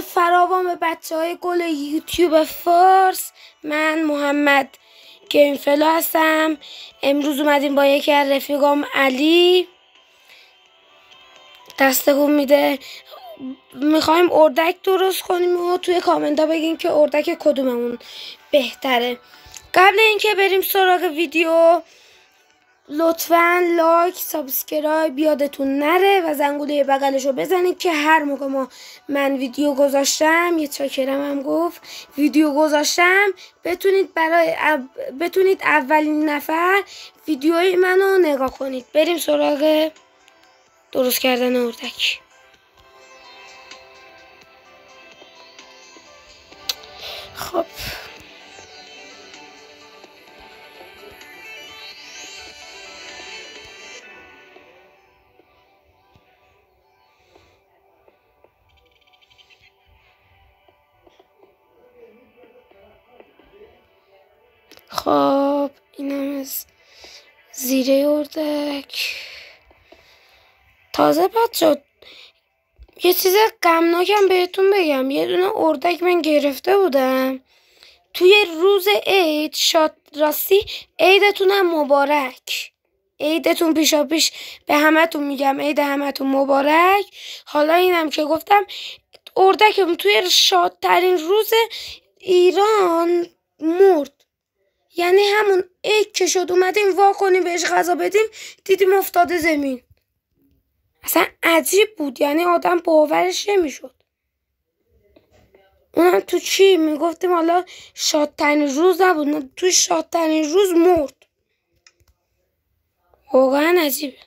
فراوان به بچه‌های گل یوتیوب فارس. من محمد گیمفلو هستم. امروز اومدیم با یکی از رفیقام علی دستگون میده. میخوایم اردک درست کنیم و توی کامنت ها بگین که اردک کدوممون بهتره. قبل اینکه بریم سراغ ویدیو لطفاً لایک، سابسکرایب یادتون نره و زنگوله بغلشو بزنید که هر موقع من ویدیو گذاشتم، یه چاکرم هم گفت ویدیو گذاشتم بتونید اولین نفر ویدیوی منو نگاه کنید. بریم سراغ درست کردن اردک. خب اینم از زیره اردک. تازه بچه یه چیز غمناکم بهتون بگم، یه دونه اردک من گرفته بودم توی روز عید. شاد راستی عیدتونم مبارک، عیدتون پیشا پیش به همتون میگم عید همتون مبارک. حالا اینم که گفتم اردکم توی شادترین روز ایران مرد، یعنی همون عید که شد اومدیم وا کنیم بهش غذا بدیم دیدیم افتاده زمین. اصلا عجیب بود، یعنی آدم باورش نمیشد. اونم تو چی میگفتیم حالا شادترین روز نبود، توی شادترین روز مرد. واقعا عجیبه.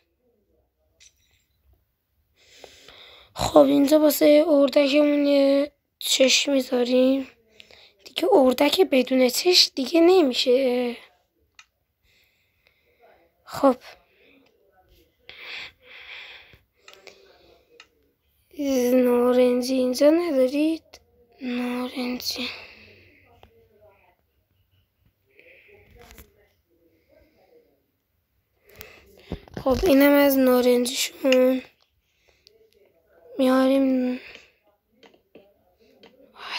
خب اینجا واسه اردکمون یه چشم میذاریم دیگه. اردک بدون چشم دیگه نمیشه. خب نارنجی اینجا ندارید؟ نارنجی خب اینم از نارنجیشون میاریم.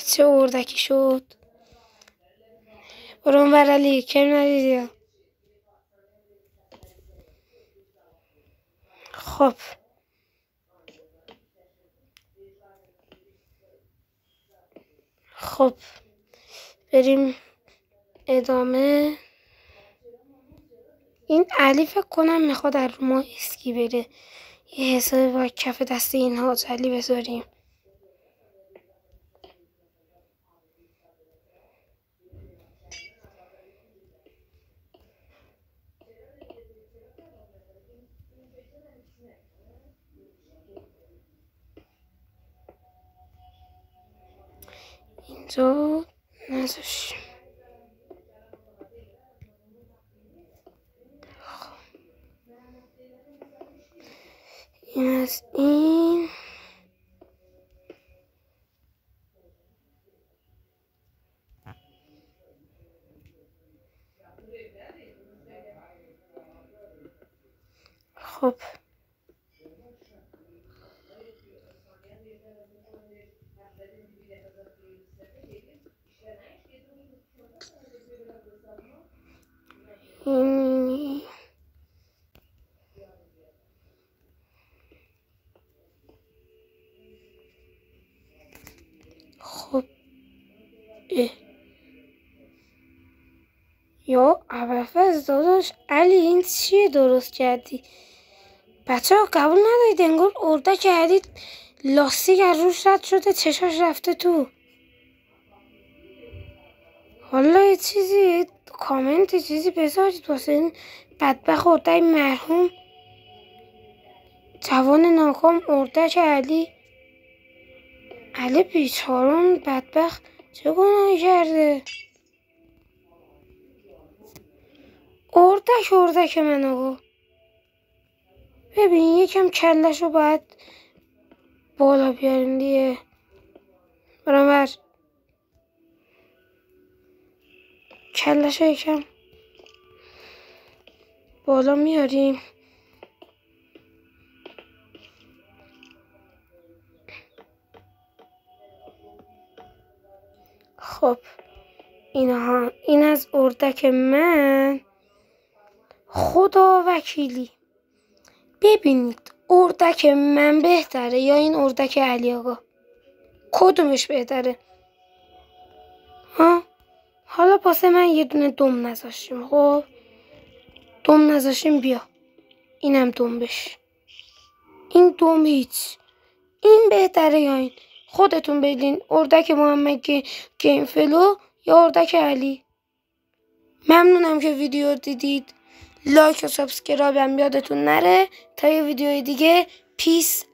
چه اردکی شد. برو اون ور علی، کم ندیدی. خب بریم ادامه. این علی فکر کنم میخواد در رو ما اسکی بره، یه حسابی با کف دست این حاج علی بذاریم. اینجا نذاشیم. این از این. خب این خب یا عبفز داداش علی این چیه درست کردی؟ بچه ها قبول ندارید انگار اردک کردید لاستیک از روش رد شده چشاش رفته تو. حالا یه چیزی کامنت چیزی بذارید واسه این بدبخت اردک مرحوم جوان ناکام اردک علی. علی بیچارون بدبخت چه گناهی کرده؟ اردک من آقا. ببین یکم کلشو باید بالا بیاریم دیگه. برام کلشو یکم بالا میاریم. خب این از اردک من. خدا وکیلی. ببینید اردک من بهتره یا این اردک علی آقا؟ کدومش بهتره؟ ها؟ حالا پاسه من یه دونه دم نذاشتیم. خب دم نذاشتیم، بیا اینم دم بش. این دم هیچ. این بهتره یا این؟ خودتون بدین. اردک محمد گیم فلو یا اردک علی؟ ممنونم که ویدیو دیدید. لایک و سابسکرایب هم یادتون نره. تا یه ویدیوی دیگه. پیس